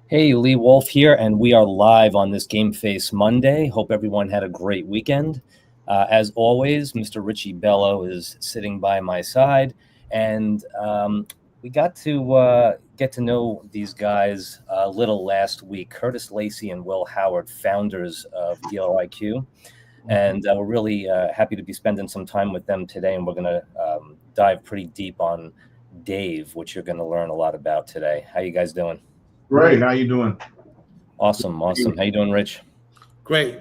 Hey, Lee Wolf here, and we are live on this Game Face Monday. Hope everyone had a great weekend. As always, Mr. Richie Bello is sitting by my side, and we got to get to know these guys a little last week. Curtis Lacey and Will Howard, founders of D.A.I.V.E, and we're really happy to be spending some time with them today, and we're going to dive pretty deep on D.A.I.V.E, which you're going to learn a lot about today. How you guys doing? Great. How you doing? Awesome. How you doing, Rich? Great.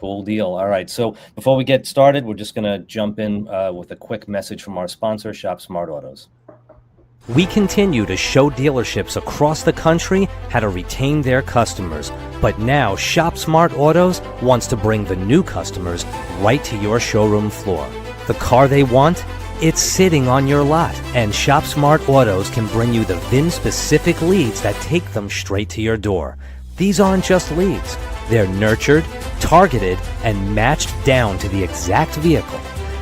Cool deal. All right. So before we get started, we're just going to jump in with a quick message from our sponsor, Shop Smart Autos. We continue to show dealerships across the country how to retain their customers. But now Shop Smart Autos wants to bring the new customers right to your showroom floor. The car they want? It's sitting on your lot, and Shop Smart Autos can bring you the VIN-specific leads that take them straight to your door. These aren't just leads. They're nurtured, targeted, and matched down to the exact vehicle.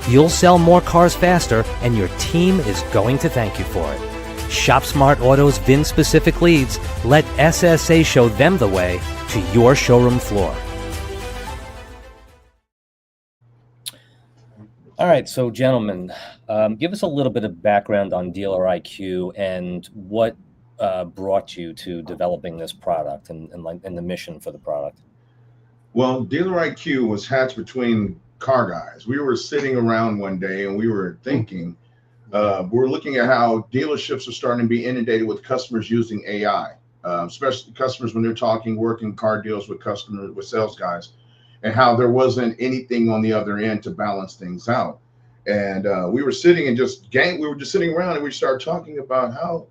You'll sell more cars faster, and your team is going to thank you for it. Shop Smart Autos VIN-specific leads. Let SSA show them the way to your showroom floor. All right, so gentlemen, give us a little bit of background on Dealer IQ and what brought you to developing this product and the mission for the product. Well, Dealer IQ was hatched between car guys. We were sitting around one day and we were thinking, we're looking at how dealerships are starting to be inundated with customers using AI, especially customers when they're talking, working car deals with customers, with sales guys, and how there wasn't anything on the other end to balance things out. And we were sitting and we were just sitting around and we started talking about how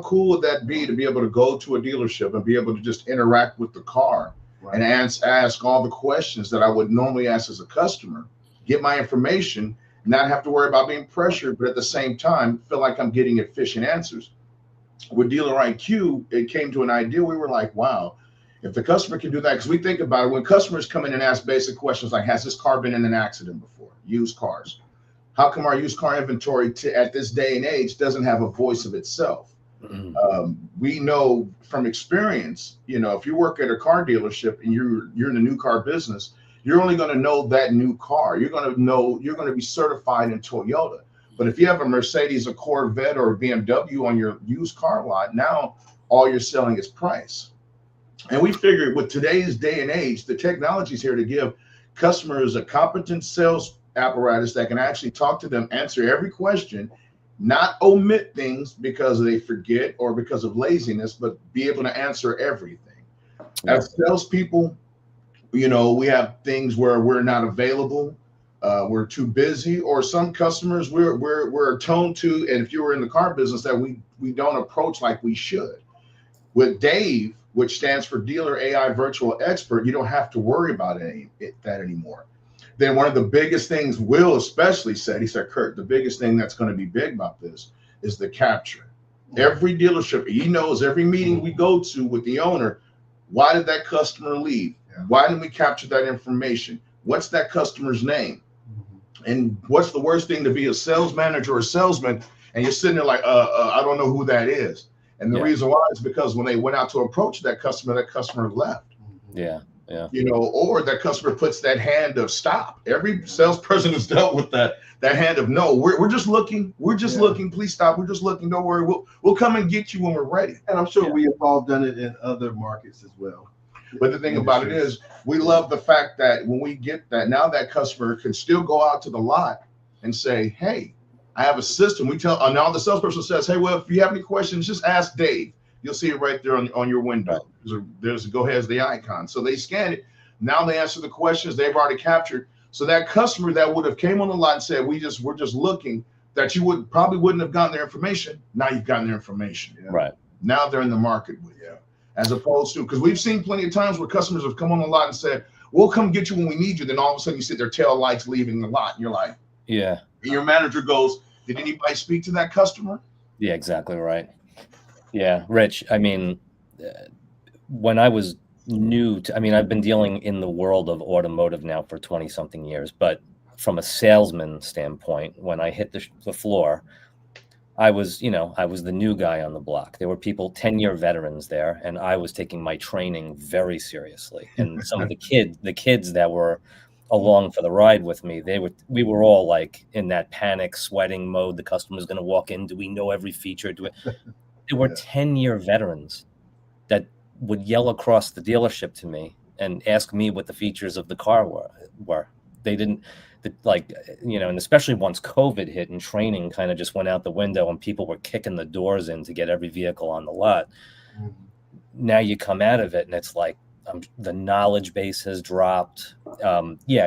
cool would that be to be able to go to a dealership and be able to just interact with the car, right, and ask all the questions that I would normally ask as a customer, get my information, not have to worry about being pressured, but at the same time, feel like I'm getting efficient answers. With Dealer IQ, it came to an idea. We were like, wow, if the customer can do that, because we think about it, when customers come in and ask basic questions like, has this car been in an accident before? Used cars. How come our used car inventory at this day and age doesn't have a voice of itself? We know from experience, if you work at a car dealership and you're in the new car business, you're only going to know that new car. You're going to be certified in Toyota. But if you have a Mercedes, a Corvette, or a BMW on your used car lot, now all you're selling is price. And we figured with today's day and age, the technology is here to give customers a competent sales apparatus that can actually talk to them, answer every question, not omit things because they forget or because of laziness, but be able to answer everything. Yeah. As salespeople, we have things where we're not available, we're too busy, or some customers we're attuned to, and if you were in the car business, that we don't approach like we should. With D.A.I.V.E, which stands for Dealer AI Virtual Expert, you don't have to worry about that anymore. Then one of the biggest things Will especially said, he said, Kurt, the biggest thing that's going to be big about this is the capture. Every dealership, he knows every meeting we go to with the owner, why did that customer leave? Why didn't we capture that information? What's that customer's name? And what's the worst thing to be a sales manager or a salesman, and you're sitting there like, I don't know who that is. And the reason why is because when they went out to approach that customer left. Yeah. Or that customer puts that hand of stop. Every salesperson has dealt with that hand of no. We're just looking. We're just looking. Please stop. We're just looking. Don't worry. We'll come and get you when we're ready. And I'm sure we have all done it in other markets as well. But the thing about it is, we love the fact that when we get that, now that customer can still go out to the lot and say, hey, I have a system. We tell, now the salesperson says, hey, well, if you have any questions, just ask Dave. You'll see it right there on your window. There's go ahead as the icon. So they scan it. Now they answer the questions they've already captured. So that customer that would have came on the lot and said, we're just looking, that you probably wouldn't have gotten their information. Now you've gotten their information. Right. Now they're in the market with you. As opposed to, because we've seen plenty of times where customers have come on the lot and said, we'll come get you when we need you. Then all of a sudden you see their tail lights leaving the lot. And you're like, yeah. And your manager goes, did anybody speak to that customer? Yeah, exactly right. Yeah, Rich, I mean, when I was new to, I've been dealing in the world of automotive now for 20 something years, but from a salesman standpoint, when I hit the floor, I was, I was the new guy on the block. There were people, 10-year veterans there, and I was taking my training very seriously. And some of the kids that were along for the ride with me, we were all like in that panic, sweating mode. The customer's going to walk in. Do we know every feature? There were 10-year veterans that would yell across the dealership to me and ask me what the features of the car were. They didn't like, and especially once COVID hit and training kind of just went out the window and people were kicking the doors in to get every vehicle on the lot. Now you come out of it and it's like the knowledge base has dropped.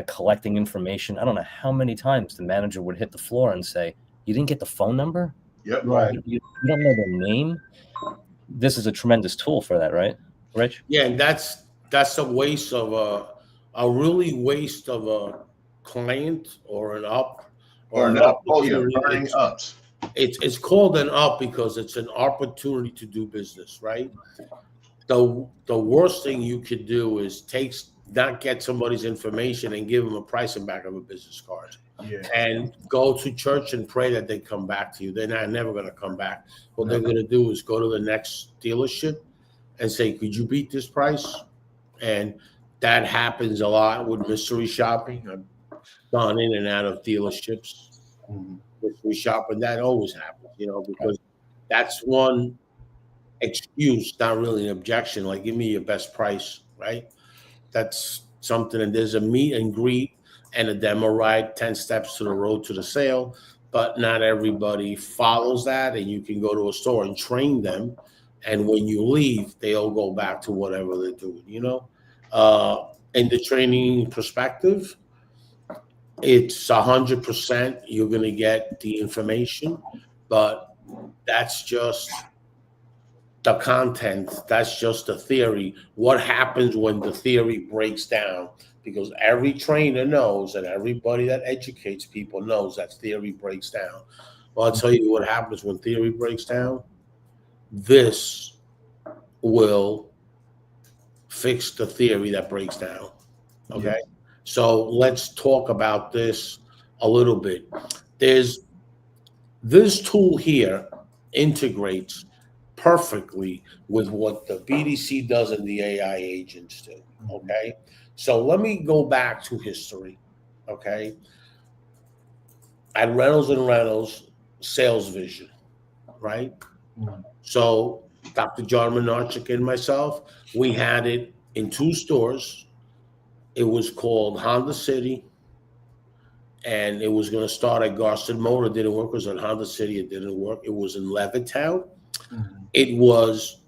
Collecting information. I don't know how many times the manager would hit the floor and say, "You didn't get the phone number? Yep. Right. You don't know their name?" This is a tremendous tool for that, right, Rich? Yeah, and that's a waste of a really waste of a client or an up Or an up. Oh yeah, burning ups. It's called an up because it's an opportunity to do business, right? The worst thing you could do is not get somebody's information and give them a price and back of a business card. Yeah. And go to church and pray that they come back to you. They're never going to come back. What they're going to do is go to the next dealership and say, "Could you beat this price?" And that happens a lot with mystery shopping. I've gone in and out of dealerships, mystery shopping. That always happens, because that's one excuse, not really an objection. Like, give me your best price, right? That's something. And there's a meet and greet and a demo ride, 10 steps to the road to the sale, but not everybody follows that. And you can go to a store and train them. And when you leave, they all go back to whatever they're doing, in the training perspective, it's 100% you're going to get the information, but that's just the content. That's just the theory. What happens when the theory breaks down? Because every trainer knows and everybody that educates people knows that theory breaks down. Well, I'll tell you what happens when theory breaks down. This will fix the theory that breaks down. Okay. Yes. So let's talk about this a little bit. There's this tool here integrates perfectly with what the BDC does and the AI agents do. Okay. So let me go back to history. Okay. At Reynolds, sales vision, right? So Dr. John Menarchik and myself, we had it in 2 stores. It was called Honda City, and it was going to start at Garston Motor. It didn't work. It was in Honda City. It didn't work. It was in Levittown. It was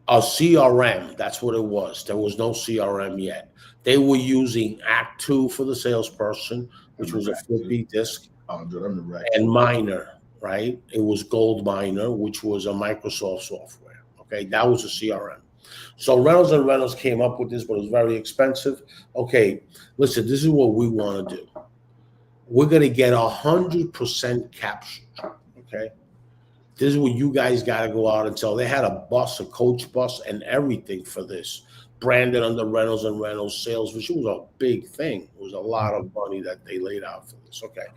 a CRM. That's what it was. There was no CRM yet. They were using Act 2 for the salesperson, which was a flippy disk, and Miner, right? It was Gold Miner, which was a Microsoft software. Okay, that was a CRM. So Reynolds came up with this, but it was very expensive. Okay, listen, this is what we want to do. We're going to get 100% capture. Okay, this is what you guys got to go out and tell. They had a bus, a coach bus, and everything for this, branded under Reynolds sales, which was a big thing. It was a lot of money that they laid out for this. Okay,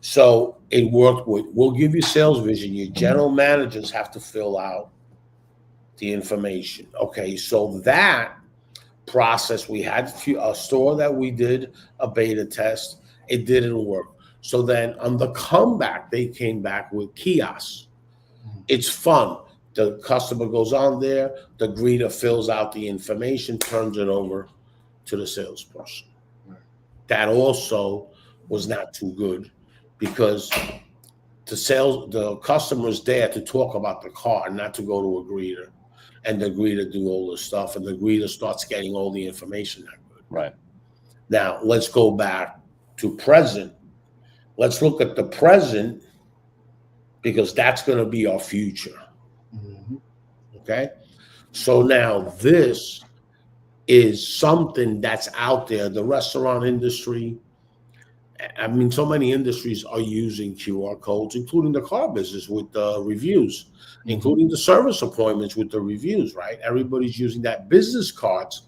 so it worked with, we'll give you sales vision. Your general managers have to fill out the information. Okay, so that process, we had a store that we did a beta test. It didn't work. So then on the comeback, they came back with kiosks. It's fun. The customer goes on there, the greeter fills out the information, turns it over to the salesperson. That also was not too good because the customer's there to talk about the car, not to go to a greeter. And the greeter do all the stuff, and the greeter starts getting all the information that good. Right. Now, let's go back to present. Let's look at the present because that's going to be our future. Okay? So now this is something that's out there. The restaurant industry, I mean, so many industries are using QR codes, including the car business with the reviews, including the service appointments with the reviews, right? Everybody's using that. Business cards.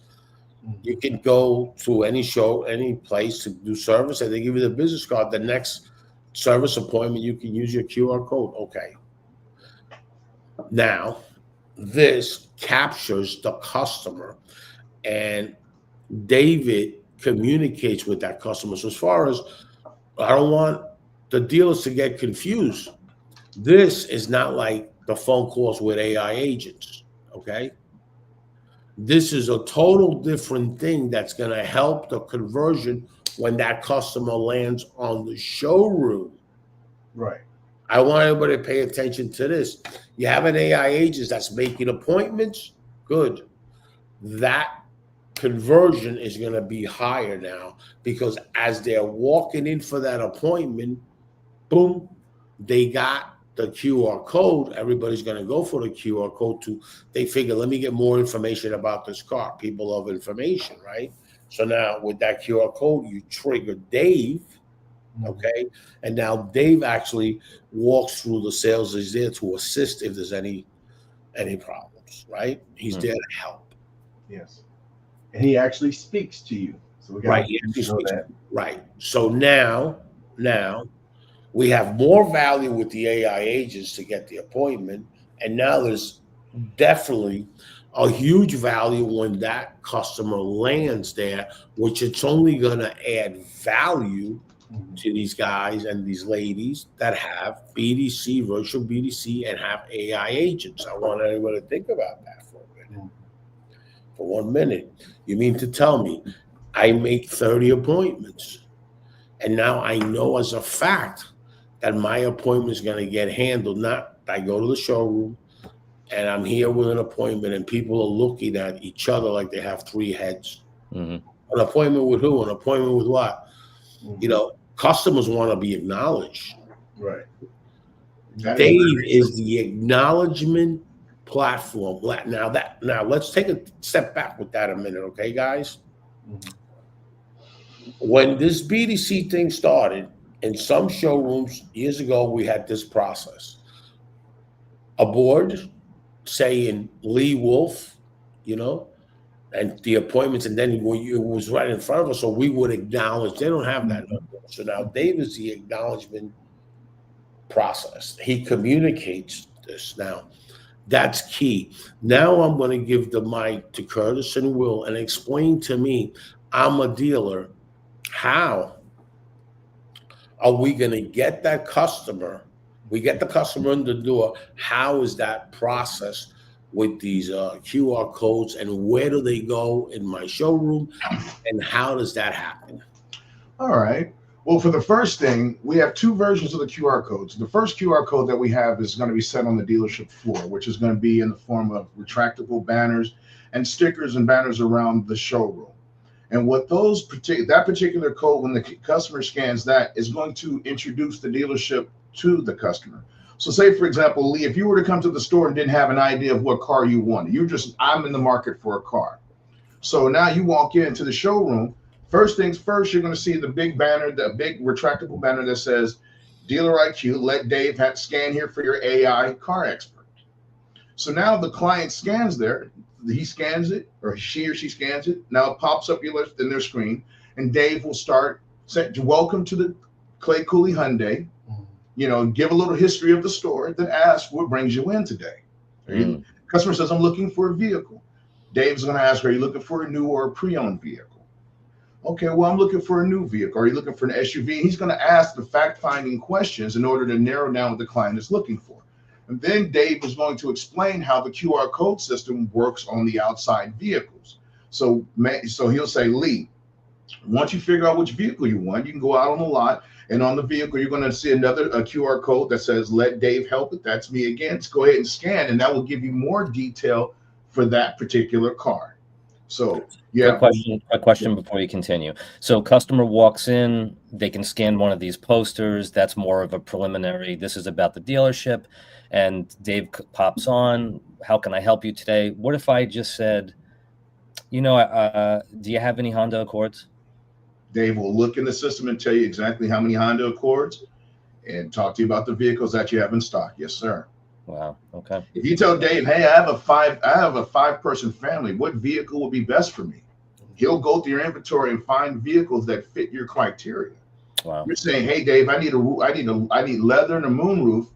You can go to any show, any place to do service, and they give you the business card. The next service appointment, you can use your QR code. Okay, Now, this captures the customer, and David communicates with that customer. So as far as, I don't want the dealers to get confused. This is not like the phone calls with AI agents. Okay. This is a total different thing that's going to help the conversion when that customer lands on the showroom. Right. I want everybody to pay attention to this. You have an AI agent that's making appointments. Good. That conversion is going to be higher now, because as they're walking in for that appointment, boom, they got the QR code. Everybody's going to go for the QR code they figure, let me get more information about this car. People love information, right? So now with that QR code, you trigger Dave. Okay. And now Dave actually walks through the sales. He's there to assist if there's any problems, right? He's there to help. Yes. And he actually speaks to you. So we got Right. to know that. Right. So now we have more value with the AI agents to get the appointment. And now there's definitely a huge value when that customer lands there, which it's only going to add value to these guys and these ladies that have BDC, virtual BDC, and have AI agents. I want everyone to think about that for a minute. For 1 minute. You mean to tell me I make 30 appointments, and now I know as a fact that my appointment is going to get handled? Not I go to the showroom and I'm here with an appointment, and people are looking at each other like they have three heads. An appointment with who? An appointment with what? You know, customers want to be acknowledged. Right. Dave is the acknowledgement platform. Now let's take a step back with that a minute, okay, guys? When this BDC thing started, in some showrooms years ago, we had this process. A board saying Lee Wolf, you know, and the appointments, and then it was right in front of us, so we would acknowledge. They don't have that no more. So now Dave is the acknowledgement process. He communicates this. Now, that's key. Now I'm going to give the mic to Curtis and Will and explain to me, I'm a dealer, how are we going to get that customer? We get the customer in the door. How is that process with these QR codes, and where do they go in my showroom, and how does that happen? All right. Well, for the first thing, we have two versions of the QR codes. The first QR code that we have is going to be set on the dealership floor, which is going to be in the form of retractable banners and stickers and banners around the showroom. And what that particular code, when the customer scans that, is going to introduce the dealership to the customer. So say, for example, Lee, if you were to come to the store and didn't have an idea of what car you wanted, I'm in the market for a car. So now you walk into the showroom. First things first, you're going to see the big banner, the big retractable banner that says, Dealer IQ, let Dave scan here for your AI car expert. So now the client scans there. He scans it, or she scans it. Now it pops up in their screen, and Dave will start saying, welcome to the Clay Cooley Hyundai. You know, give a little history of the store, then ask what brings you in today. Customer says, I'm looking for a vehicle. Dave's going to ask, are you looking for a new or a pre-owned vehicle? Okay, well, I'm looking for a new vehicle. Are you looking for an SUV? He's going to ask the fact-finding questions in order to narrow down what the client is looking for. And then Dave is going to explain how the QR code system works on the outside vehicles. So he'll say, Lee, once you figure out which vehicle you want, you can go out on the lot, and on the vehicle, you're going to see a QR code that says, let Dave help it. That's me again. Just go ahead and scan, and that will give you more detail for that particular car. So, yeah. A question before you continue. So customer walks in, they can scan one of these posters. That's more of a preliminary. This is about the dealership. And Dave pops on. How can I help you today? What if I just said, you know, do you have any Honda Accords? Dave will look in the system and tell you exactly how many Honda Accords and talk to you about the vehicles that you have in stock. Yes, sir. Wow. Okay. If you tell Dave, hey, I have a 5-person family, what vehicle would be best for me? He'll go through your inventory and find vehicles that fit your criteria. Wow. You're saying, hey, Dave, I need leather and a moonroof,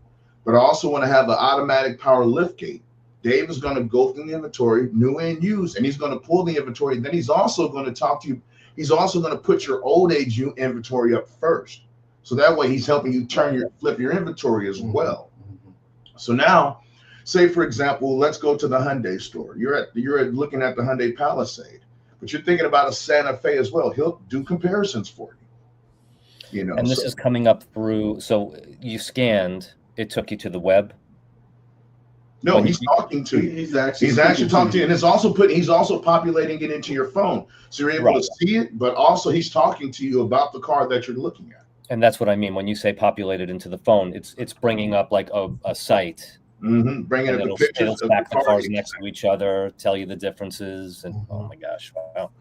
but I also want to have an automatic power lift gate. Dave is going to go through the inventory, new and used, and he's going to pull the inventory. Then he's also going to talk to you. He's also going to put your old age inventory up first. So that way he's helping you flip your inventory as well. So now, say for example, let's go to the Hyundai store. You're looking at the Hyundai Palisade, but you're thinking about a Santa Fe as well. He'll do comparisons for you. You know, And this is coming up through. So you scanned. It took you to the web. No, he's talking to you. He's actually talking to you, and he's also populating it into your phone, so you're able to see it. But also, he's talking to you about the car that you're looking at. And that's what I mean when you say populated into the phone. It's bringing up like a site. Mm-hmm. Bringing up the pictures it'll stack the cars next to each other, tell you the differences, and oh my gosh, wow!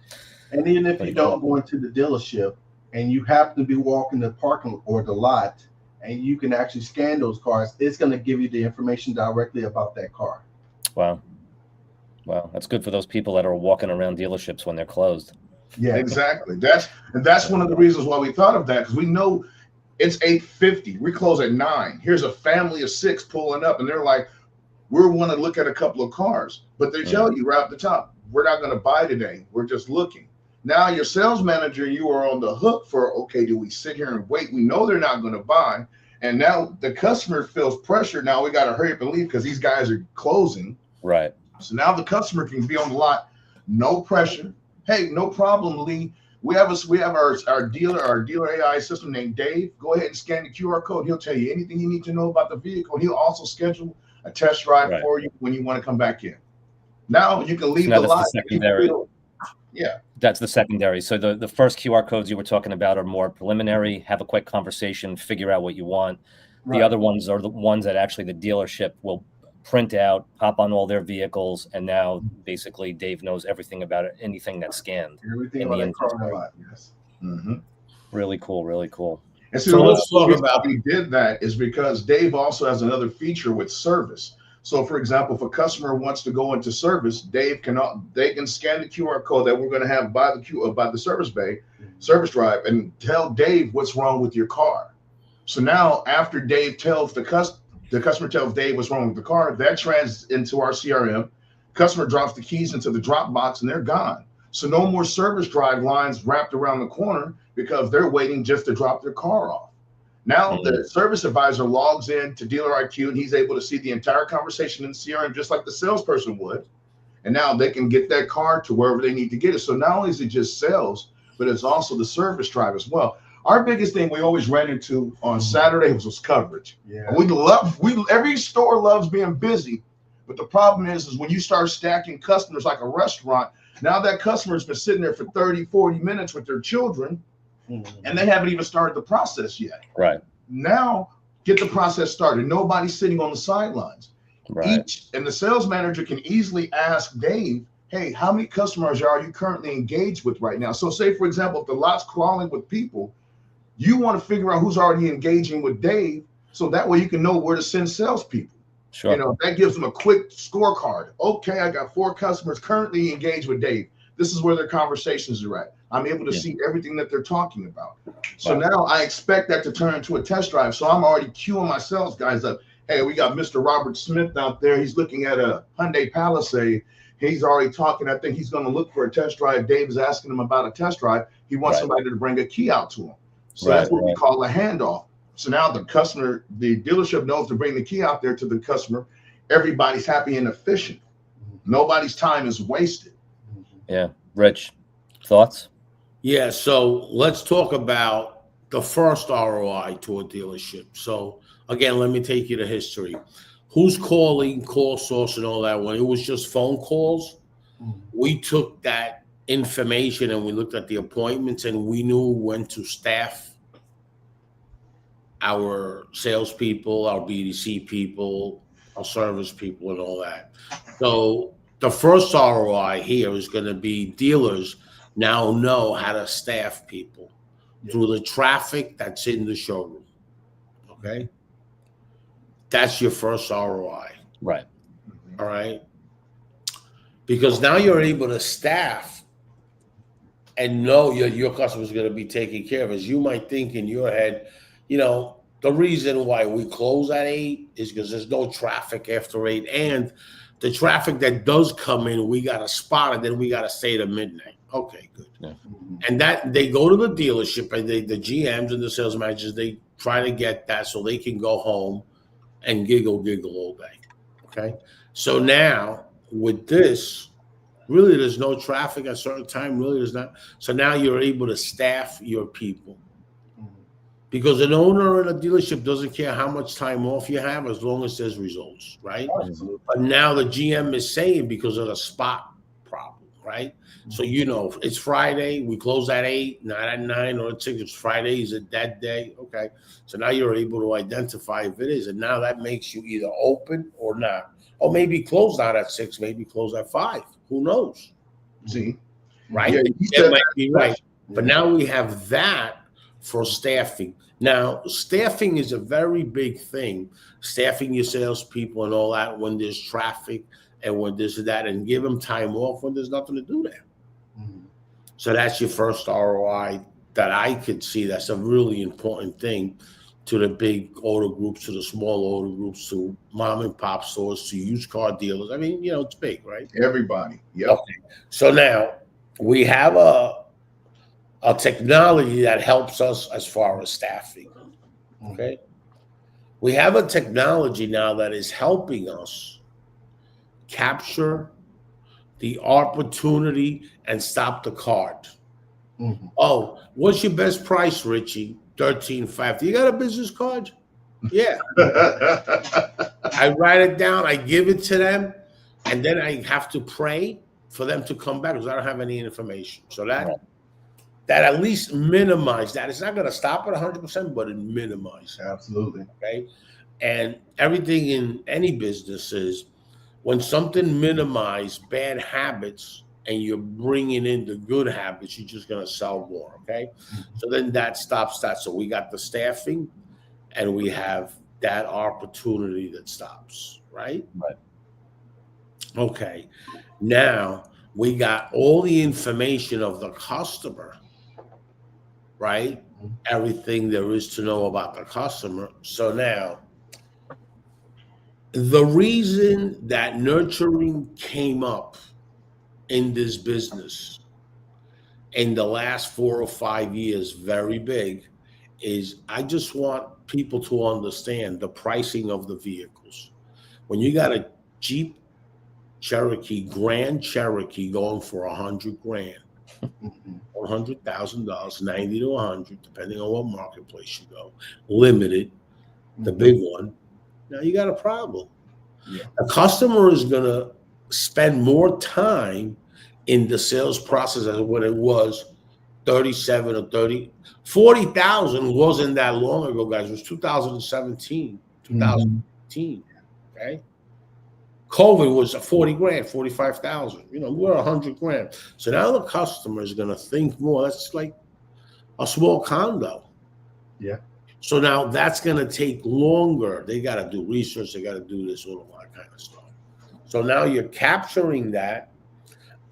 And even if you don't go into the dealership and you happen to be walking the parking or the lot, and you can actually scan those cars, it's going to give you the information directly about that car. Wow. That's good for those people that are walking around dealerships when they're closed. Yeah, exactly. That's one of the reasons why we thought of that, because we know it's 8:50. We close at 9. Here's a family of 6 pulling up, and they're like, we want to look at a couple of cars, but they tell you right at the top, we're not going to buy today. We're just looking. Now your sales manager, you are on the hook for, okay, do we sit here and wait? We know they're not going to buy. And now the customer feels pressure. Now we got to hurry up and leave because these guys are closing. Right. So now the customer can be on the lot, no pressure. Hey, no problem, Lee. We have our dealer AI system named Dave. Go ahead and scan the QR code. He'll tell you anything you need to know about the vehicle. And he'll also schedule a test drive for you when you want to come back in. Now you can leave the lot. Yeah, that's the secondary. So the first QR codes you were talking about are more preliminary. Have a quick conversation, figure out what you want. The other ones are the ones that actually the dealership will print out, pop on all their vehicles, and now basically Dave knows everything about it, anything that's scanned. Everything about that car in the lot, yes. Mm-hmm. Really cool, really cool. And so let's talk about we did that is because Dave also has another feature with service. So, for example, if a customer wants to go into service, they can scan the QR code that we're going to have by the service bay, service drive, and tell Dave what's wrong with your car. So now, after Dave tells the customer tells Dave what's wrong with the car, that trans into our CRM. Customer drops the keys into the drop box, and they're gone. So no more service drive lines wrapped around the corner because they're waiting just to drop their car off. Now the service advisor logs in to Dealer IQ, and he's able to see the entire conversation in CRM just like the salesperson would. And now they can get that car to wherever they need to get it. So not only is it just sales, but it's also the service drive as well. Our biggest thing we always ran into on Saturdays was coverage. Yeah. And every store loves being busy, but the problem is when you start stacking customers like a restaurant, now that customer's been sitting there for 30, 40 minutes with their children, and they haven't even started the process yet. Right. Now, get the process started. Nobody's sitting on the sidelines. Right. And the sales manager can easily ask Dave, hey, how many customers are you currently engaged with right now? So say, for example, if the lot's crawling with people, you want to figure out who's already engaging with Dave, so that way you can know where to send salespeople. Sure. You know, that gives them a quick scorecard. Okay, I got 4 customers currently engaged with Dave. This is where their conversations are at. I'm able to see everything that they're talking about. So now I expect that to turn into a test drive. So I'm already queuing my sales guys up. Hey, we got Mr. Robert Smith out there. He's looking at a Hyundai Palisade. He's already talking. I think he's going to look for a test drive. Dave is asking him about a test drive. He wants somebody to bring a key out to him. So that's what we call a handoff. So now the dealership knows to bring the key out there to the customer. Everybody's happy and efficient. Nobody's time is wasted. Yeah. Rich, thoughts? Yeah, so let's talk about the first ROI to a dealership. So again, let me take you to history. Who's calling, call source, and all that? When it was just phone calls, we took that information and we looked at the appointments and we knew when to staff our salespeople, our BDC people, our service people, and all that. So the first ROI here is going to be dealers now know how to staff people through the traffic that's in the showroom. Okay? That's your first ROI. Right. All right? Because now you're able to staff and know your customer's going to be taken care of. As you might think in your head, you know, the reason why we close at 8 is because there's no traffic after 8. And the traffic that does come in, we got to spot it. Then we got to stay to midnight. Okay, good. Yeah. And that they go to the dealership and the GMs and the sales managers, they try to get that so they can go home and giggle all day. Okay. So now with this, really there's no traffic at a certain time. Really there's not. So now you're able to staff your people. Because an owner in a dealership doesn't care how much time off you have as long as there's results, right? Absolutely. But now the GM is saying because of the spot problem, right? So it's Friday, we close at 8, not at 9 or at 6. It's Friday, is it that day? Okay. So now you're able to identify if it is, and now that makes you either open or not. Or maybe close not at 6, maybe close at 5. Who knows? See, Right? Yeah, That might be right. But now we have that for staffing. Now, staffing is a very big thing. Staffing your salespeople and all that when there's traffic and when there's that, and give them time off when there's nothing to do there. So that's your first ROI that I could see. That's a really important thing to the big auto groups, to the small auto groups, to mom and pop stores, to used car dealers. I mean, it's big, right? everybody. Yep. Okay. So now we have a technology that helps us as far as staffing. Okay. We have a technology now that is helping us capture the opportunity and stop the card. Oh, what's your best price, Richie? $13.50. You got a business card? Yeah. I write it down, I give it to them, and then I have to pray for them to come back because I don't have any information. So that at least minimize that. It's not going to stop it 100%, but it minimizes. Absolutely. Okay. And everything in any business is when something minimizes bad habits and you're bringing in the good habits, you're just going to sell more. Okay. So then that stops that. So we got the staffing and we have that opportunity that stops. Right. Right. Okay. Now we got all the information of the customer. Right? Everything there is to know about the customer. So now, the reason that nurturing came up in this business in the last 4 or 5 years, very big, is I just want people to understand the pricing of the vehicles. When you got a Jeep Cherokee, Grand Cherokee going for $100,000, $100,000, 90 to 100, depending on what marketplace you go. Limited, the big one. Now you got a problem. Yeah. A customer is going to spend more time in the sales process as when it was 37 or 30. 40,000 wasn't that long ago, guys. It was 2017, 2018. Okay. COVID was a 40 grand, 45,000. We're 100 grand. So now the customer is going to think more. That's like a small condo. Yeah. So now that's going to take longer. They got to do research. They got to do this, all of that kind of stuff. So now you're capturing that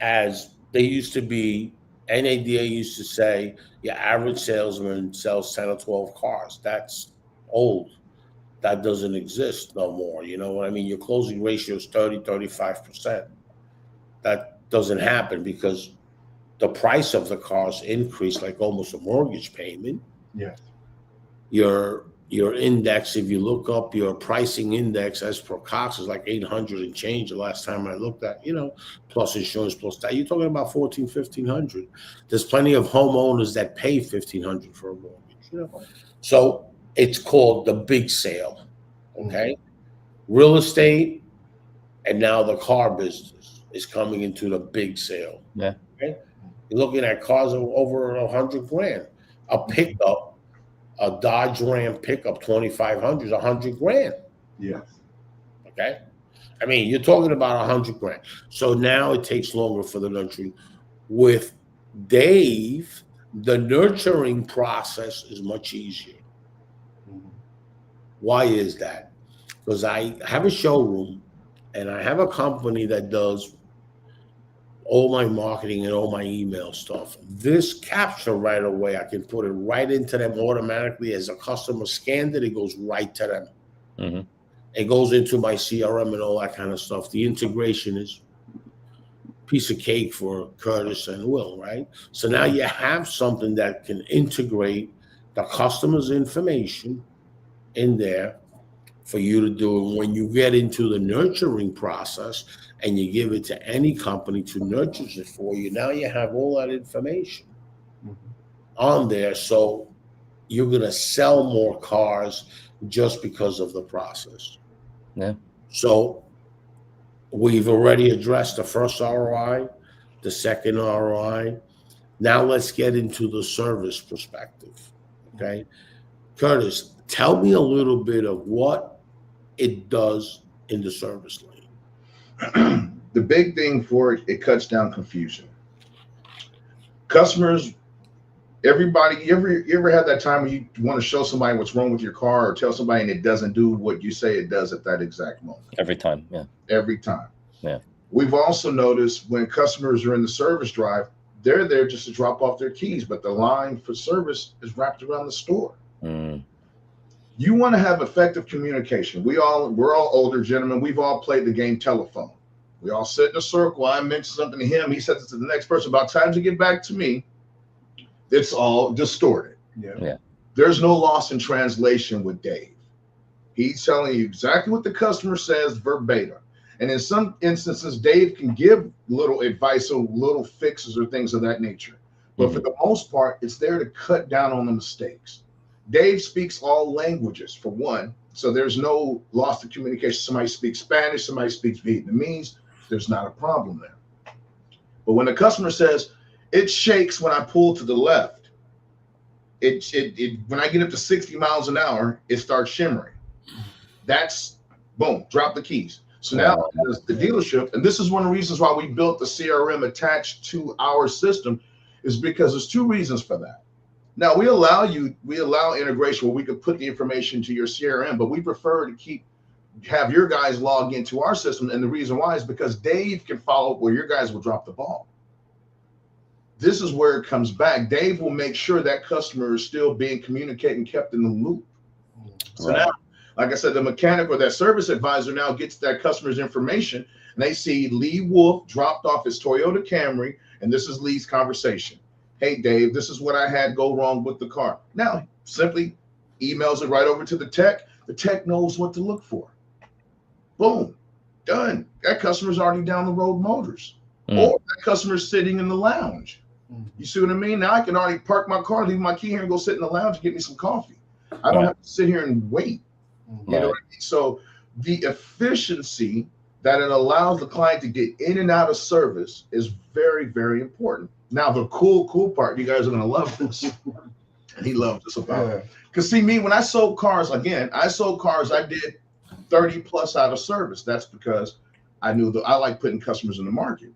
as they used to be. NADA used to say your average salesman sells 10 or 12 cars. That's old. That doesn't exist no more. You know what I mean? Your closing ratio is 30, 35%. That doesn't happen because the price of the cars increased like almost a mortgage payment. Yes. Your index, if you look up your pricing index as per Cox, is like 800 and change the last time I looked at, plus insurance, plus that. You're talking about 1,400. There's plenty of homeowners that pay 1,500 for a mortgage. So it's called the big sale. Okay. Real estate and now the car business is coming into the big sale. Yeah. Okay? You're looking at cars over $100,000. A pickup, a Dodge Ram pickup, 2,500 is $100,000. Yes. Okay. I mean, you're talking about $100,000. So now it takes longer for the nurturing. With D.A.I.V.E, the nurturing process is much easier. Why is that? Because I have a showroom and I have a company that does all my marketing and all my email stuff. This capture right away, I can put it right into them automatically. As a customer scanned it, it goes right to them. Mm-hmm. It goes into my CRM and all that kind of stuff. The integration is piece of cake for Curtis and Will, right? So now you have something that can integrate the customer's information in there for you to do. And when you get into the nurturing process and you give it to any company to nurture it for you, now you have all that information on there. So you're going to sell more cars just because of the process. Yeah. So we've already addressed the first ROI, the second ROI. Now let's get into the service perspective. Okay. Curtis, tell me a little bit of what it does in the service lane. The big thing for it, it cuts down confusion. Customers, everybody, you ever had that time when you want to show somebody what's wrong with your car or tell somebody and it doesn't do what you say it does at that exact moment? Every time. Yeah. Every time. Yeah. We've also noticed when customers are in the service drive, they're there just to drop off their keys, but the line for service is wrapped around the store. Mm. You want to have effective communication. We're all older gentlemen. We've all played the game telephone. We all sit in a circle. I mention something to him. He says it to the next person. About time to get back to me, it's all distorted. Yeah. There's no loss in translation with Dave. He's telling you exactly what the customer says verbatim. And in some instances, Dave can give little advice or little fixes or things of that nature. But for the most part, it's there to cut down on the mistakes. Dave speaks all languages, for one, so there's no loss of communication. Somebody speaks Spanish, somebody speaks Vietnamese. There's not a problem there. But when the customer says, it shakes when I pull to the left, when I get up to 60 miles an hour, it starts shimmering. That's, boom, drop the keys. So now the dealership, and this is one of the reasons why we built the CRM attached to our system, is because there's two reasons for that. Now we allow integration where we could put the information to your CRM, but we prefer to have your guys log into our system. And the reason why is because Dave can follow up where your guys will drop the ball. This is where it comes back. Dave will make sure that customer is still being communicated and kept in the loop. So now, like I said, the mechanic or that service advisor now gets that customer's information and they see Lee Wolf dropped off his Toyota Camry. And this is Lee's conversation. Hey, Dave, this is what I had go wrong with the car. Now, simply emails it right over to the tech. The tech knows what to look for. Boom, done. That customer's already down the road motors. Or that customer's sitting in the lounge. You see what I mean? Now I can already park my car, leave my key here and go sit in the lounge and get me some coffee. I don't have to sit here and wait. You know what I mean? So the efficiency that it allows the client to get in and out of service is very, very important. Now, the cool part, you guys are going to love this. And he loves this about it. Because see, me, when I sold cars, I did 30 plus out of service. That's because I knew that I like putting customers in the market.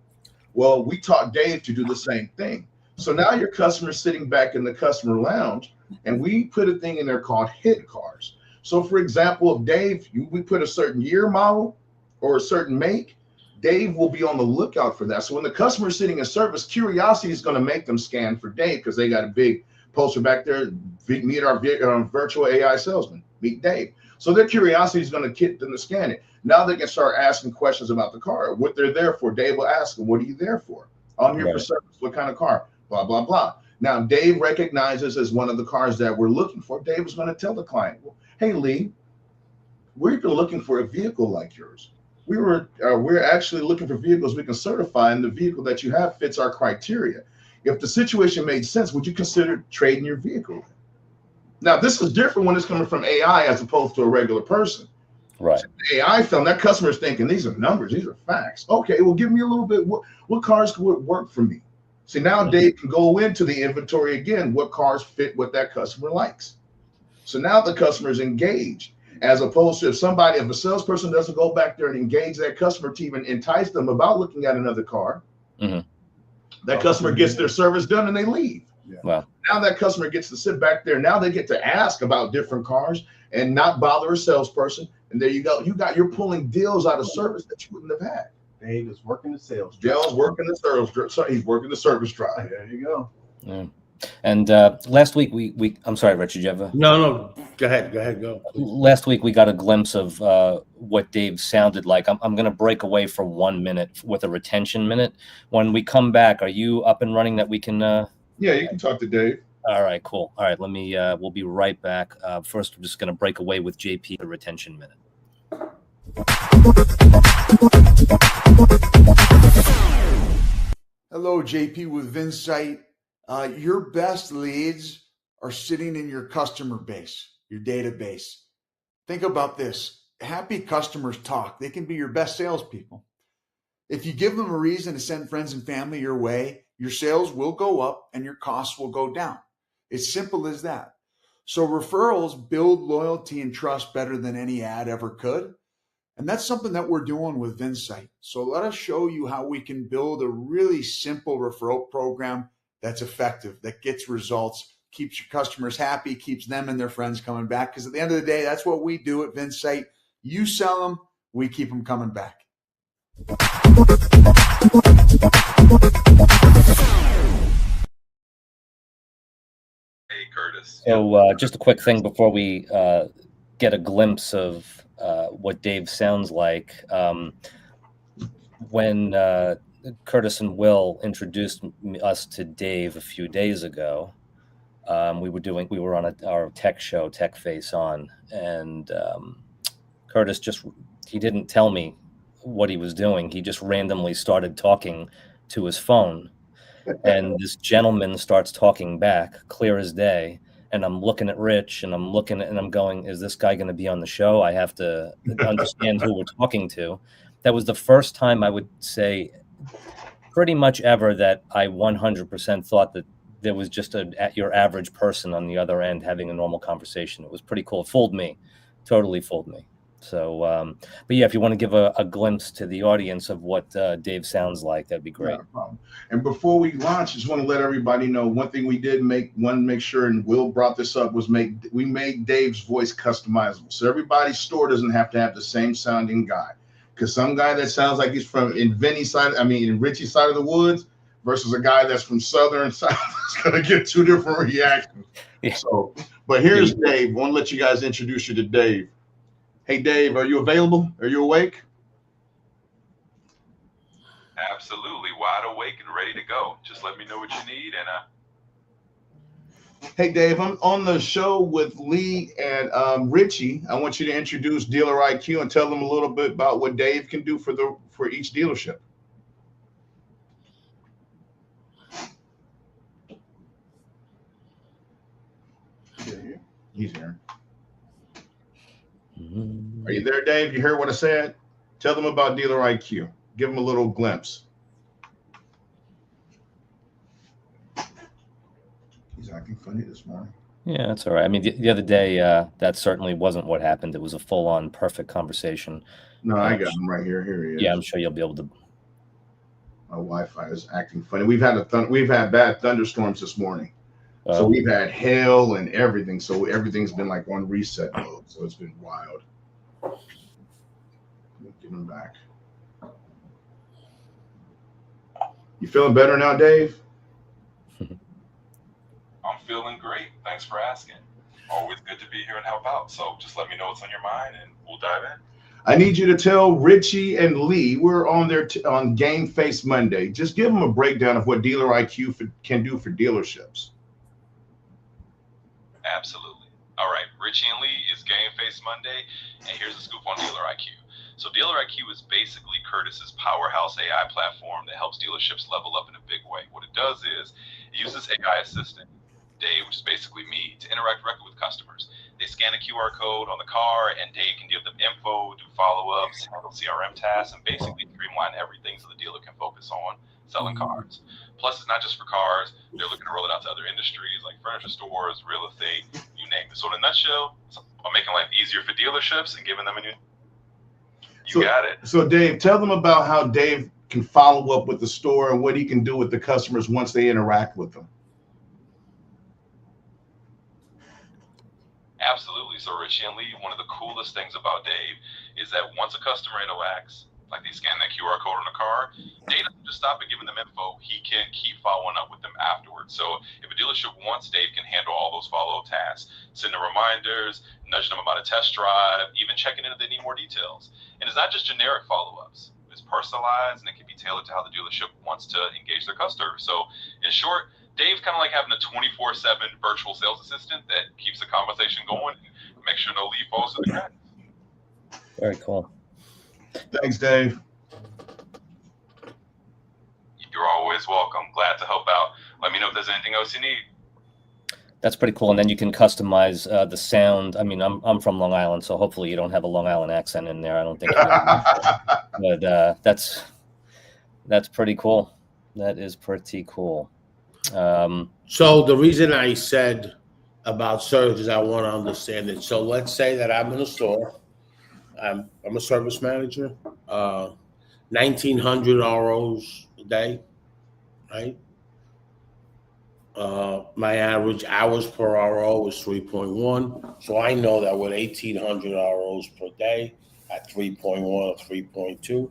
Well, we taught Dave to do the same thing. So now your customer's sitting back in the customer lounge, and we put a thing in there called hit cars. So for example, if Dave, we put a certain year model or a certain make, Dave will be on the lookout for that. So when the customer's sitting in service, curiosity is going to make them scan for Dave because they got a big poster back there, meet our virtual AI salesman, meet Dave. So their curiosity is going to get them to scan it. Now they can start asking questions about the car, what they're there for. Dave will ask them, what are you there for? I'm here for service. What kind of car? Blah, blah, blah. Now, Dave recognizes as one of the cars that we're looking for. Dave is going to tell the client, well, hey, Lee, we've been looking for a vehicle like yours. We're actually looking for vehicles we can certify, and the vehicle that you have fits our criteria. If the situation made sense, would you consider trading your vehicle? Now, this is different when it's coming from AI as opposed to a regular person. Right. So the AI film, that customer is thinking, these are numbers, these are facts. Okay, well, give me a little bit. What cars would work for me? See, now Dave can go into the inventory again, what cars fit what that customer likes. So now the customer is engaged. As opposed to if a salesperson doesn't go back there and engage that customer to even entice them about looking at another car, that customer gets their service done and they leave. Wow. Now that customer gets to sit back there. Now they get to ask about different cars and not bother a salesperson. And there you go. You're pulling deals out of service that you wouldn't have had. Dave is working the sales. Dale's working the service. So he's working the service drive. There you go. Yeah. And last week I'm sorry, Richard, you have a... No, go ahead, go. Please. Last week we got a glimpse of what Dave sounded like. I'm going to break away for 1 minute with a retention minute. When we come back, are you up and running that we can... Yeah, you can talk to Dave. All right, cool. All right, we'll be right back. First, we're just going to break away with JP, the retention minute. Hello, JP with Vinsight. Your best leads are sitting in your customer base, your database. Think about this. Happy customers talk. They can be your best salespeople. If you give them a reason to send friends and family your way, your sales will go up and your costs will go down. It's simple as that. So referrals build loyalty and trust better than any ad ever could. And that's something that we're doing with Vinsight. So let us show you how we can build a really simple referral program that's effective, that gets results, keeps your customers happy, keeps them and their friends coming back. Because at the end of the day, that's what we do at Vinsight. You sell them, we keep them coming back. Hey, Curtis. So just a quick thing before we get a glimpse of what Dave sounds like. When Curtis and Will introduced us to Dave a few days ago, we were on our tech show, Tech Face On, and Curtis he didn't tell me what he was doing. He just randomly started talking to his phone. And this gentleman starts talking back, clear as day. And I'm looking at Rich, and I'm going, is this guy going to be on the show? I have to understand who we're talking to. That was the first time I would say pretty much ever that I 100% thought that there was just your average person on the other end having a normal conversation. It was pretty cool. It fooled me, totally fooled me. So, but yeah, if you want to give a glimpse to the audience of what Dave sounds like, that'd be great. Not a problem. And before we launch, just want to let everybody know one thing we did make sure, and Will brought this up, was we made Dave's voice customizable. So everybody's store doesn't have to have the same sounding guy. Because some guy that sounds like he's in Richie's side of the woods versus a guy that's from Southern South is going to get two different reactions. Yeah. So, but here's Dave. I want to let you guys introduce you to Dave. Hey, Dave, are you available? Are you awake? Absolutely, wide awake and ready to go. Just let me know what you need. And Hey, Dave, I'm on the show with Lee and Richie. I want you to introduce Dealer IQ and tell them a little bit about what Dave can do for each dealership. He's here. Are you there, Dave? You heard what I said? Tell them about Dealer IQ. Give them a little glimpse. He's acting funny this morning. Yeah, that's all right. I mean, the other day, that certainly wasn't what happened. It was a full-on perfect conversation. No, I got him right here. Here he is. Yeah, I'm sure you'll be able to. My Wi-Fi is acting funny. We've had bad thunderstorms this morning. So we've had hail and everything. So everything's been like on reset mode. So it's been wild. Give him back. You feeling better now, Dave? I'm feeling great. Thanks for asking. Always good to be here and help out. So just let me know what's on your mind and we'll dive in. I need you to tell Richie and Lee, we're on there on Game Face Monday. Just give them a breakdown of what Dealer IQ can do for dealerships. Absolutely. All right, Richie and Lee, it's Game Face Monday, and here's the scoop on Dealer IQ. So Dealer IQ is basically Curtis's powerhouse AI platform that helps dealerships level up in a big way. What it does is it uses AI assistant, Dave, which is basically me, to interact directly with customers. They scan a QR code on the car, and Dave can give them info, do follow-ups, handle CRM tasks, and basically streamline everything so the dealer can focus on selling cars. Plus, it's not just for cars. They're looking to roll it out to other industries like furniture stores, real estate, you name it. So in a nutshell, I'm making life easier for dealerships and giving them a new... You got it. So Dave, tell them about how Dave can follow up with the store and what he can do with the customers once they interact with them. Absolutely. So Richie and Lee, one of the coolest things about Dave is that once a customer interacts, like they scan that QR code on the car, Dave doesn't just stop at giving them info. He can keep following up with them afterwards. So if a dealership wants, Dave can handle all those follow-up tasks, sending reminders, nudging them about a test drive, even checking in if they need more details. And it's not just generic follow-ups. It's personalized, and it can be tailored to how the dealership wants to engage their customer. So in short, Dave's kind of like having a 24/7 virtual sales assistant that keeps the conversation going and makes sure no lead falls to the cracks. Very cool. Thanks, Dave. You're always welcome. Glad to help out. Let me know if there's anything else you need. That's pretty cool. And then you can customize the sound. I mean, I'm from Long Island, so hopefully you don't have a Long Island accent in there. I don't think you do. But that's pretty cool. That is pretty cool. So the reason I said about service is I want to understand it. So let's say that I'm in a store. I'm a service manager. 1,900 ROs a day, right? My average hours per RO is 3.1. So I know that with 1,800 ROs per day at 3.1 or 3.2,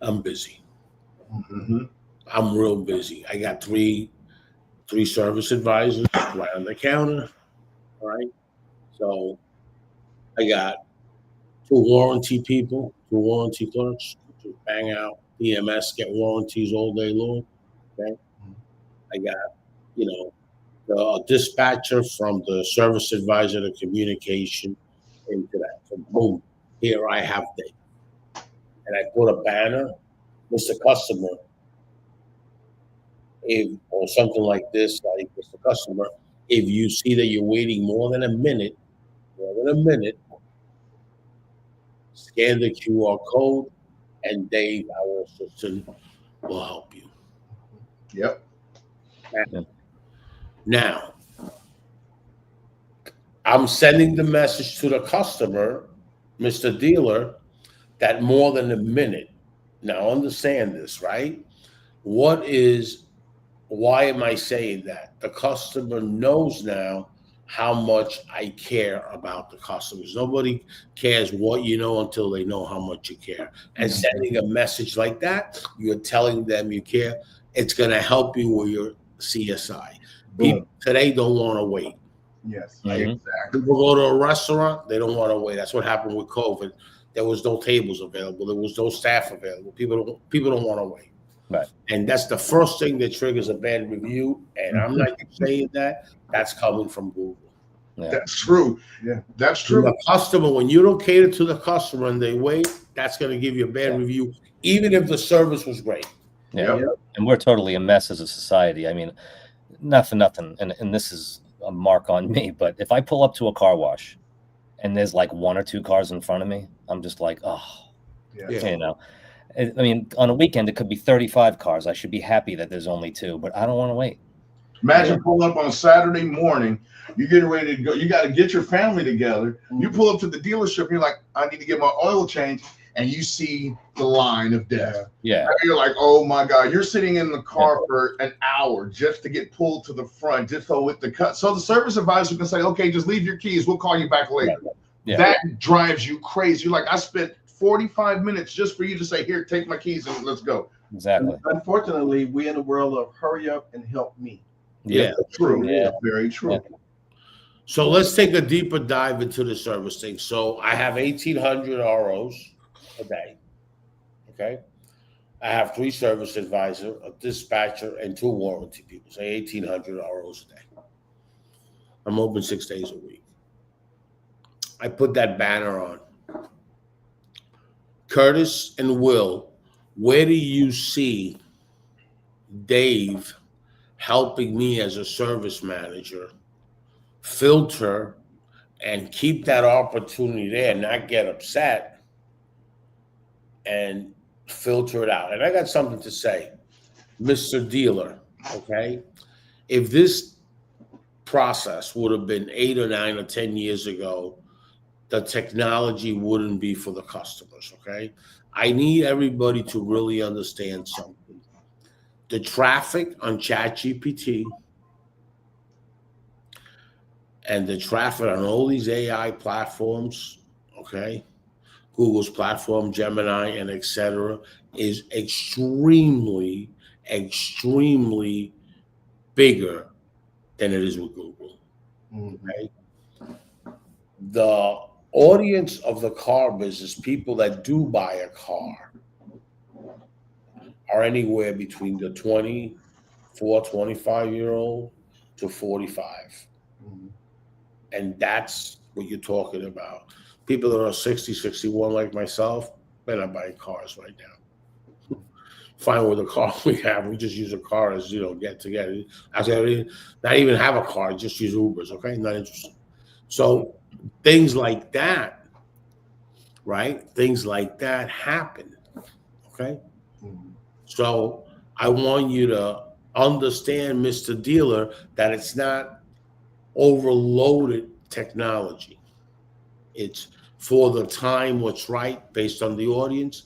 I'm busy. Mm-hmm. I'm real busy. I got three service advisors right on the counter, right? So I got 2 warranty people, 2 warranty clerks, to bang out EMS, get warranties all day long. Okay. I got, the dispatcher from the service advisor to communication into that. So boom, here I have Dave. And I put a banner, Mr. Customer, or something like this, like Mr. Customer, if you see that you're waiting more than a minute, scan the QR code, and Dave, our assistant, will help you. Yep. Now, I'm sending the message to the customer, Mr. Dealer, that more than a minute. Now, understand this, right? Why am I saying that? The customer knows now how much I care about the customers. Nobody cares what you know until they know how much you care. And sending a message like that, you're telling them you care. It's going to help you with your CSI. People today don't want to wait. Yes. Exactly. People go to a restaurant, they don't want to wait. That's what happened with COVID. There was no tables available. There was no staff available. People don't want to wait. Right. And that's the first thing that triggers a bad review. And I'm not saying that. That's coming from Google. Yeah. That's true. Yeah. That's true. The customer, when you don't cater to the customer and they wait, that's going to give you a bad review, even if the service was great. Yeah. Yep. And we're totally a mess as a society. I mean, nothing. And this is a mark on me, but if I pull up to a car wash and there's like 1 or 2 cars in front of me, I'm just like, oh, Yeah. I mean, on a weekend, it could be 35 cars. I should be happy that there's only 2, but I don't want to wait. Imagine pulling up on a Saturday morning. You're getting ready to go. You got to get your family together. You pull up to the dealership. You're like, I need to get my oil changed. And you see the line of death. Yeah. And you're like, oh my God. You're sitting in the car for an hour just to get pulled to the front, just so with the cut. So the service advisor can say, okay, just leave your keys. We'll call you back later. Right. Yeah. That drives you crazy. You're like, I spent 45 minutes just for you to say, here, take my keys and let's go. Exactly. Unfortunately, we're in a world of hurry up and help me. Yeah. True. Yeah. Very true. Yeah. So let's take a deeper dive into the service thing. So I have 1,800 ROs a day. Okay. I have 3 service advisors, a dispatcher, and 2 warranty people. Say 1,800 ROs a day. I'm open 6 days a week. I put that banner on. Curtis and Will, where do you see Dave helping me as a service manager filter and keep that opportunity there, not get upset, and filter it out? And I got something to say, Mr. Dealer, okay? If this process would have been 8 or 9 or 10 years ago, the technology wouldn't be for the customers, okay? I need everybody to really understand something. The traffic on ChatGPT and the traffic on all these AI platforms, okay? Google's platform, Gemini, and etc., is extremely, extremely bigger than it is with Google. Okay? The audience of the car business, people that do buy a car, are anywhere between the 24, 25-year-old to 45. And that's what you're talking about. People that are 60, 61 like myself, they're not buying cars right now. Fine with the car we have. We just use a car as, get together. Actually, not even have a car, just use Ubers, okay? Not interested. So things like that, right? Things like that happen, okay? So I want you to understand, Mr. Dealer, that it's not overloaded technology. It's for the time what's right based on the audience,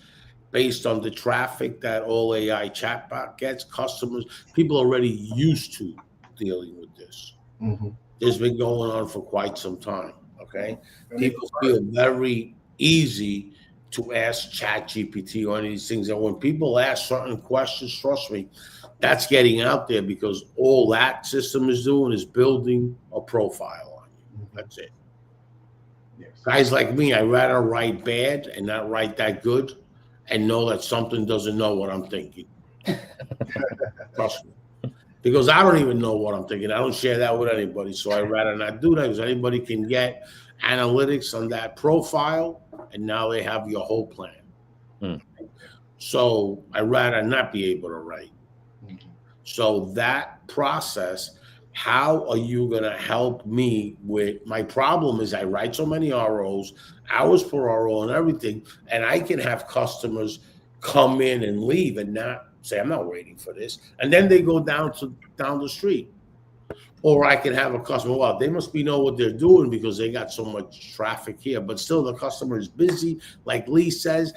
based on the traffic that all AI chatbot gets, customers, people already used to dealing with this. This has been going on for quite some time, okay? People feel very easy to ask ChatGPT or any of these things. And when people ask certain questions, trust me, that's getting out there because all that system is doing is building a profile on you. That's it. Guys like me, I rather write bad and not write that good and know that something doesn't know what I'm thinking. Trust me. Because I don't even know what I'm thinking. I don't share that with anybody. So I'd rather not do that because anybody can get analytics on that profile and now they have your whole plan. So I'd rather not be able to write. So that process, how are you going to help me with my problem is I write so many ROs, hours per RO and everything, and I can have customers come in and leave and not say, I'm not waiting for this. And then they go down the street. Or I can have a customer, well, they must know what they're doing because they got so much traffic here. But still, the customer is busy. Like Lee says,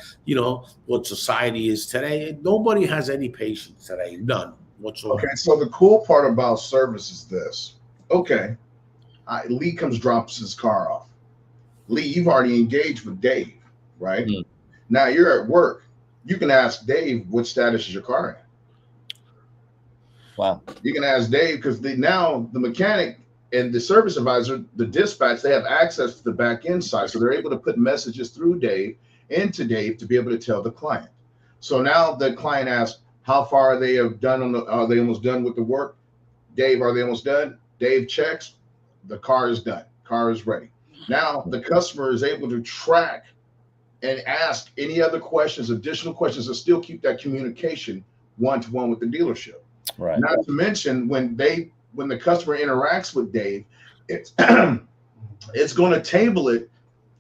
what society is today. Nobody has any patience today. None whatsoever. Okay, so the cool part about service is this. Okay, Lee drops his car off. Lee, you've already engaged with Dave, right? Now you're at work. You can ask Dave what status is your car in. Wow. You can ask Dave because now the mechanic and the service advisor, the dispatch, they have access to the back end side. So they're able to put messages through Dave into Dave to be able to tell the client. So now the client asks, how far are they done are they almost done with the work? Dave, are they almost done? Dave checks, the car is done. Car is ready. Now the customer is able to track and ask any other questions, additional questions, and still keep that communication one-to-one with the dealership. Right. Not to mention when the customer interacts with Dave, it's it's going to table it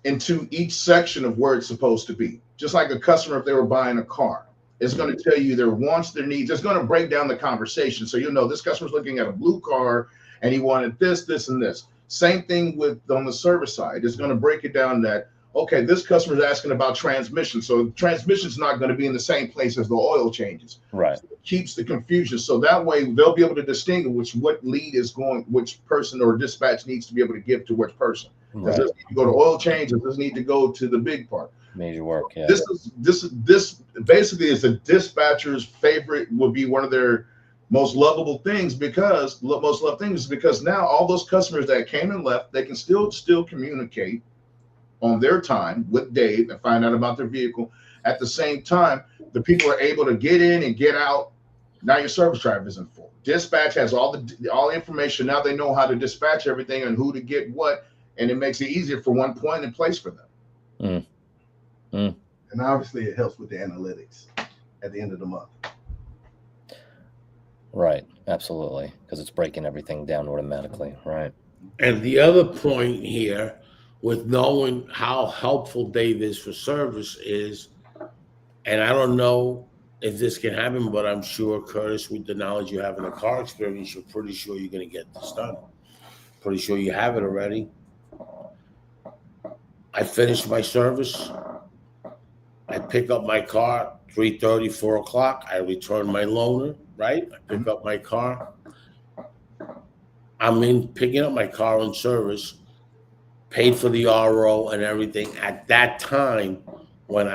into each section of where it's supposed to be. Just like a customer, if they were buying a car, it's going to tell you their wants, their needs. It's going to break down the conversation. So this customer's looking at a blue car and he wanted this, this, and this. Same thing on the service side. It's going to break it down that, okay, this customer is asking about transmission. So transmission is not going to be in the same place as the oil changes. Right. So it keeps the confusion. So that way they'll be able to distinguish which lead is going, which person or dispatch needs to be able to give to which person. Does this need to go to oil change? Does this need to go to the big part? Major work. Yeah. This basically is the dispatcher's favorite, would be one of their most lovable things because now all those customers that came and left, they can still communicate on their time with Dave and find out about their vehicle. At the same time, the people are able to get in and get out. Now your service drive isn't full. Dispatch has all the information. Now they know how to dispatch everything and who to get what, and it makes it easier for one point in place for them. And obviously it helps with the analytics at the end of the month. Right. Absolutely. Because it's breaking everything down automatically. Right. And the other point here with knowing how helpful Dave is for service is, and I don't know if this can happen, but I'm sure, Curtis, with the knowledge you have in the car experience, you're pretty sure you're going to get this done. Pretty sure you have it already. I finish my service. I pick up my car 3:30, 4 o'clock. I return my loaner, right? I pick up my car. I'm in picking up my car in service, paid for the RO and everything. At that time, when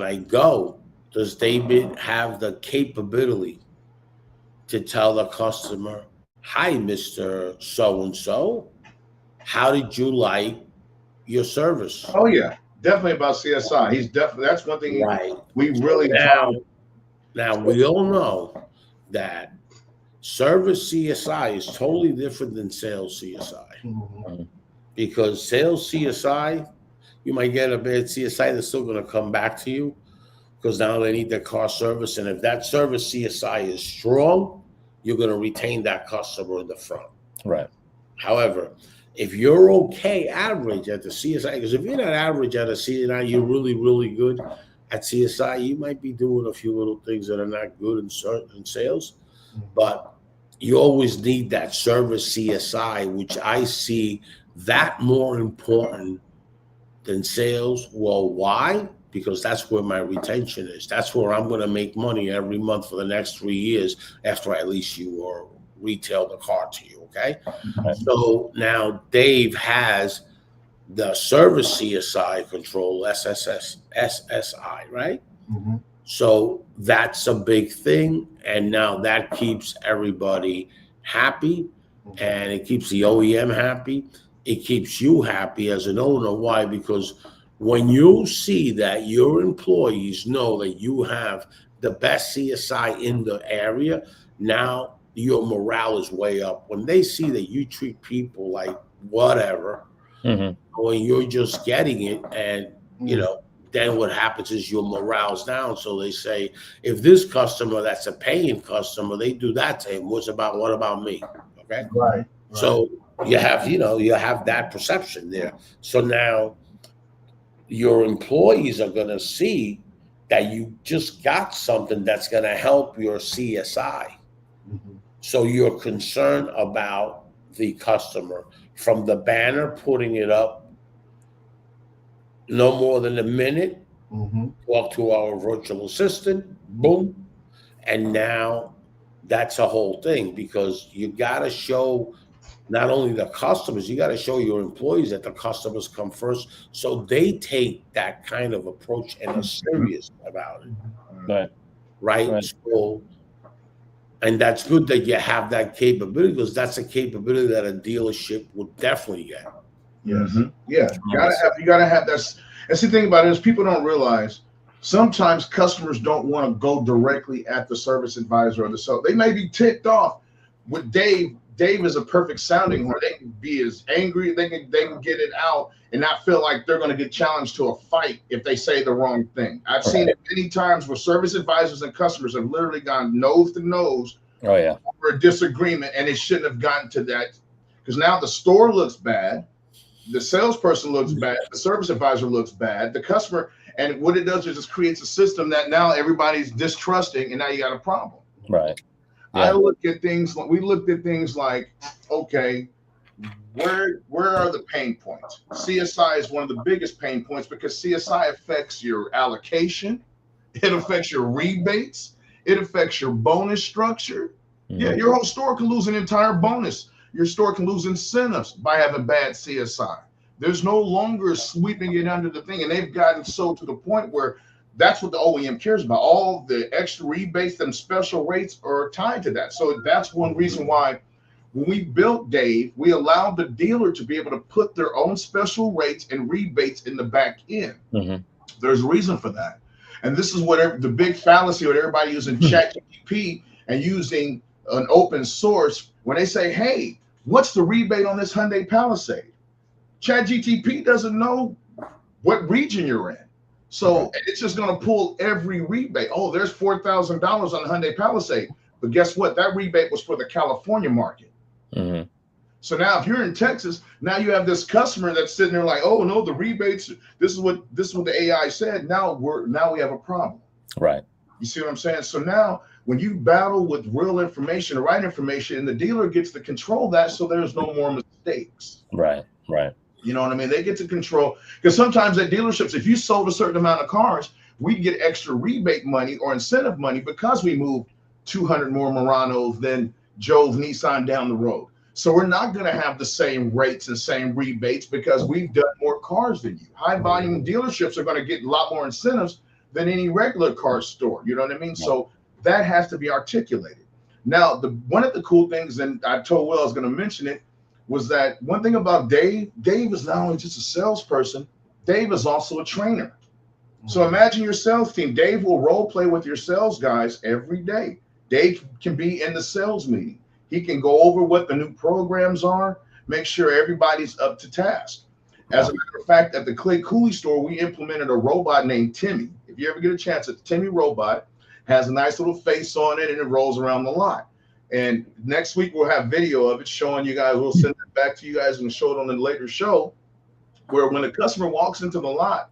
I go, does David have the capability to tell the customer, "Hi, Mr. So and So, how did you like your service?" Oh yeah, definitely about CSI. He's definitely, that's one thing Right. we really Now we all know that service CSI is totally different than sales CSI, Mhm. because sales CSI, you might get a bad CSI that's still going to come back to you because now they need their car service. And if that service CSI is strong, you're going to retain that customer in the front. Right. However, if you're okay average at the CSI, because if you're not average at a CSI, you're really, really good at CSI, you might be doing a few little things that are not good in sales, but you always need that service CSI, which I see that more important than sales. Well, why? Because that's where my retention is. That's where I'm going to make money every month for the next 3 years after I lease you or retail the car to you. Okay. Right. So now Dave has the service CSI control, SSI, right? Mhm. So that's a big thing. And now that keeps everybody happy, and it keeps the OEM happy. It keeps you happy as an owner. Why? Because when you see that your employees know that you have the best CSI in the area, now your morale is way up. When they see that you treat people like whatever, Mhm. when you're just getting it, and then what happens is your morale's down. So they say, if this customer that's a paying customer, they do that to him, what about me? Okay. Right. So you have that perception there. So now your employees are going to see that you just got something that's going to help your CSI. Mhm. So you're concerned about the customer, from the banner, putting it up no more than a minute, Mhm. talk to our virtual assistant, boom. And now that's a whole thing, because you got to show not only the customers, you got to show your employees that the customers come first. So they take that kind of approach and are serious about it. Right. Right. Right. So, and that's good that you have that capability, because that's a capability that a dealership would definitely get. Yes. Yeah. Tremendous. You gotta have that. That's the thing about it is people don't realize sometimes customers don't want to go directly at the service advisor or the so they may be ticked off with Dave. Dave is a perfect sounding horn. They can be as angry, they can get it out and not feel like they're going to get challenged to a fight if they say the wrong thing. I've seen it many times where service advisors and customers have literally gone nose to nose Oh yeah. over a disagreement, and it shouldn't have gotten to that, because now the store looks bad, the salesperson looks bad, the service advisor looks bad, the customer, and what it does is just creates a system that now everybody's distrusting, and now you got a problem. Right. I Yeah. look at things like, we looked at things like, okay, where are the pain points? CSI is one of the biggest pain points because CSI affects your allocation, it affects your rebates, it affects your bonus structure. Yeah, Mhm. your whole store can lose an entire bonus. Your store can lose incentives by having bad CSI. There's no longer sweeping it under the thing, and they've gotten so to the point where that's what the OEM cares about. All the extra rebates and special rates are tied to that. So that's one reason why when we built D.A.I.V E, we allowed the dealer to be able to put their own special rates and rebates in the back end. Mhm. There's a reason for that. And this is what the big fallacy with everybody using ChatGPT and using an open source. When they say, hey, what's the rebate on this Hyundai Palisade? ChatGPT doesn't know what region you're in. So it's just going to pull every rebate. Oh, there's $4,000 on the Hyundai Palisade. But guess what? That rebate was for the California market. Mhm. So now if you're in Texas, now you have this customer that's sitting there like, oh no, the rebates, this is what the AI said. Now we have a problem. Right. You see what I'm saying? So now when you battle with real information, the right information, and the dealer gets to control that, so there's no more mistakes. Right. Right. You know what I mean? They get to control, because sometimes at dealerships, if you sold a certain amount of cars, we get extra rebate money or incentive money because we moved 200 more Muranos than Joe's Nissan down the road. So we're not going to have the same rates and same rebates because we've done more cars than you. High volume dealerships are going to get a lot more incentives than any regular car store. You know what I mean? So that has to be articulated. Now, one of the cool things, and I told Will I was going to mention it, was that one thing about Dave is not only just a salesperson, Dave is also a trainer. So imagine your sales team. Dave will role play with your sales guys every day. Dave can be in the sales meeting. He can go over what the new programs are, make sure everybody's up to task. As a matter of fact, at the Clay Cooley store, we implemented a robot named Timmy. If you ever get a chance, a Timmy robot has a nice little face on it and it rolls around the lot. And next week we'll have video of it showing you guys. We'll send it back to you guys and show it on the later show, where when the customer walks into the lot,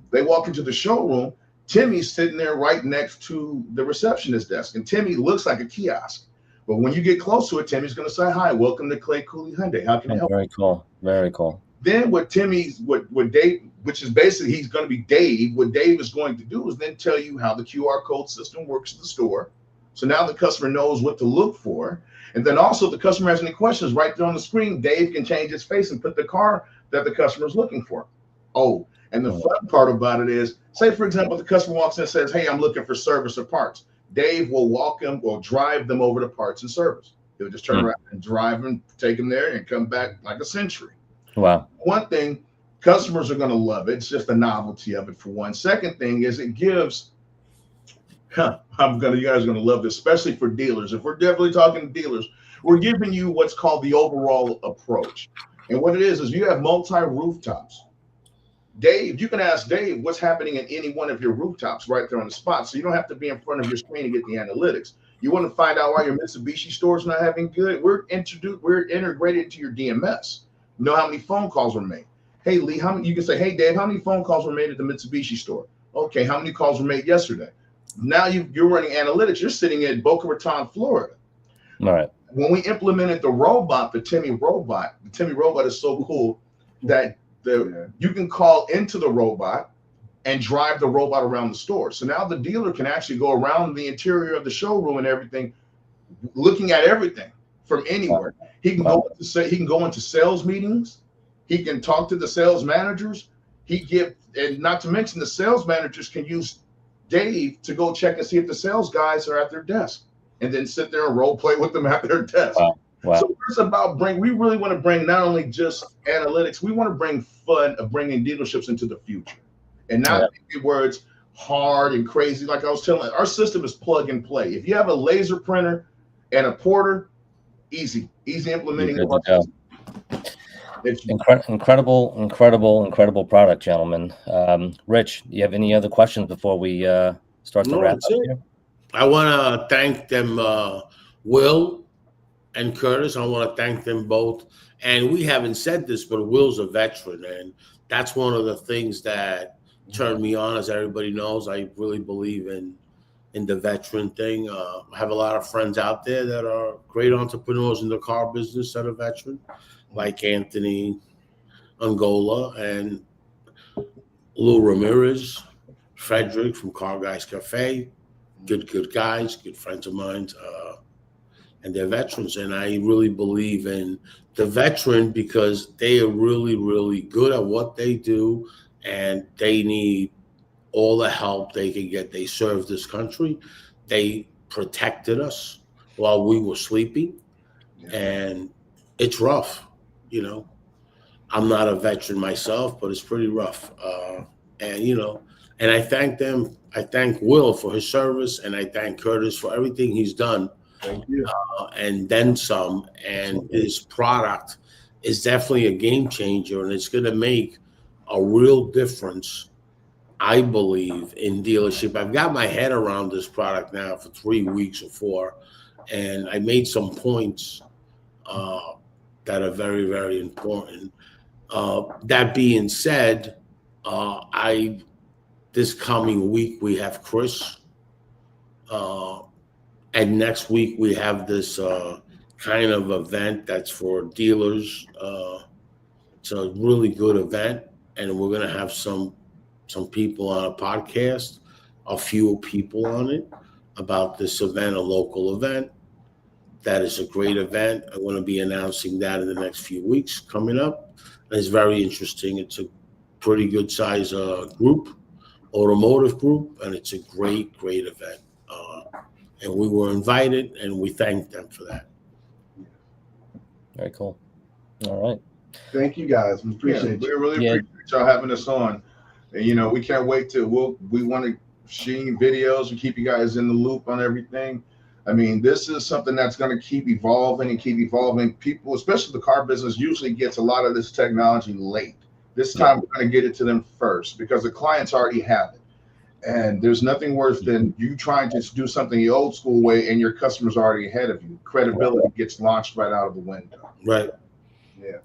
they walk into the showroom, Timmy's sitting there right next to the receptionist desk. And Timmy looks like a kiosk. But when you get close to it, Timmy's going to say, "Hi, welcome to Clay Cooley Hyundai. How can I help?" Very cool. Very cool. Then what Dave, which is basically he's going to be Dave, what Dave is going to do is then tell you how the QR code system works at the store. So now the customer knows what to look for. And then also if the customer has any questions right there on the screen, Dave can change his face and put the car that the customer is looking for. Oh, and the fun part about it is, say, for example, the customer walks in and says, "Hey, I'm looking for service or parts." Dave will walk them or drive them over to parts and service. He'll just turn around and drive them, take them there, and come back like a century. Wow. One thing, customers are going to love it. It's just the novelty of it for one. Second thing is it gives, you guys are going to love this, especially for dealers. If we're definitely talking to dealers, we're giving you what's called the overall approach. And what it is you have multi-rooftops. Dave, you can ask Dave what's happening in any one of your rooftops right there on the spot. So you don't have to be in front of your screen to get the analytics. You want to find out why your Mitsubishi store is not having good. We're integrated into your DMS. You know how many phone calls were made. Hey, Lee, you can say, "Hey, Dave, how many phone calls were made at the Mitsubishi store?" Okay, how many calls were made yesterday? Now you're running analytics. You're sitting in Boca Raton, Florida. All right. When we implemented the robot, the Timmy robot is so cool that you can call into the robot and drive the robot around the store. So now the dealer can actually go around the interior of the showroom and everything, looking at everything from anywhere. He can go into sales meetings. He can talk to the sales managers. And not to mention the sales managers can use Dave to go check and see if the sales guys are at their desk, and then sit there and role play with them at their desk. Wow. So it's about we really want to bring not only just analytics, we want to bring fun of bringing dealerships into the future, and not where it's hard and crazy. Like I was telling, our system is plug and play. If you have a laser printer and a porter, easy implementing. It's incredible product, gentlemen. Rich, do you have any other questions before we start to wrap up here? I want to thank them, Will and Curtis. I want to thank them both. And we haven't said this, but Will's a veteran, and that's one of the things that turned me on. As everybody knows, I really believe in the veteran thing. I have a lot of friends out there that are great entrepreneurs in the car business that are veteran, like Anthony Angola and Lou Ramirez, Frederick from Car Guys Cafe. Good guys, good friends of mine, and they're veterans. And I really believe in the veteran because they are really, really good at what they do, and they need all the help they can get. They served this country. They protected us while we were sleeping, and it's rough. I'm not a veteran myself, but it's pretty rough. And I thank them. I thank Will for his service, and I thank Curtis for everything he's done. Thank you. And then some. And his product is definitely a game changer, and it's going to make a real difference, I believe, in dealership. I've got my head around this product now for 3 weeks or 4, and I made some points that are very, very important. That being said, this coming week we have Chris, and next week we have this kind of event that's for dealers. It's a really good event, and we're going to have some people on a podcast, a few people on it about this event, a local event. That is a great event. I'm going to be announcing that in the next few weeks coming up. And it's very interesting. It's a pretty good size group, automotive group, and it's a great event. And we were invited, and we thank them for that. Very cool. All right. Thank you guys. We appreciate We you. really appreciate y'all having us on. And, you know, we can't wait to, we want to see videos and keep you guys in the loop on everything. I mean, this is something that's going to keep evolving and keep evolving. People, especially the car business, usually gets a lot of this technology late. This time we're going to get it to them first because the clients already have it. And there's nothing worse than you trying to do something the old school way and your customer's already ahead of you. Credibility gets launched right out of the window. Right. Yeah.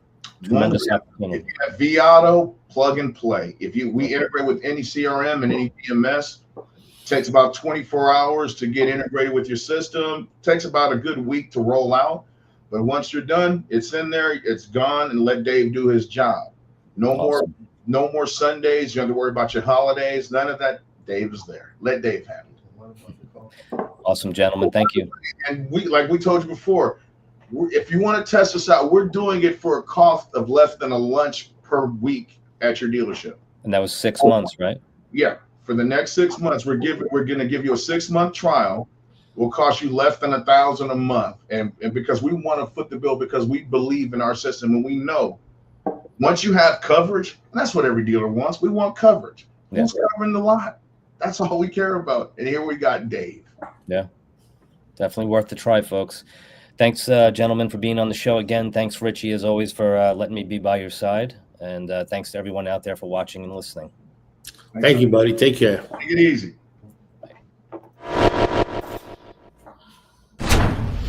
Tremendous If opportunity. you have V Auto, plug and play. We integrate with any CRM and any PMS, takes about 24 hours to get integrated with your system. Takes about a good week to roll out. But once you're done, it's in there, it's gone, and let Dave do his job. No more Sundays. You don't have to worry about your holidays. None of that. Dave is there. Let Dave handle it. Awesome, gentlemen. Thank you. And like we told you before, if you want to test us out, we're doing it for a cost of less than a lunch per week at your dealership. And that was 6 months, right? Yeah. For the next 6 months, we're going to give you a 6-month trial. Will cost you less than $1,000 a month. And because we want to foot the bill, because we believe in our system and we know once you have coverage, and that's what every dealer wants. We want coverage. Yeah. Who's covering the lot? That's all we care about. And here we got Dave. Yeah. Definitely worth the try, folks. Thanks, gentlemen, for being on the show again. Thanks, Richie, as always, for letting me be by your side. And thanks to everyone out there for watching and listening. Thank you, buddy. Take care. Take it easy.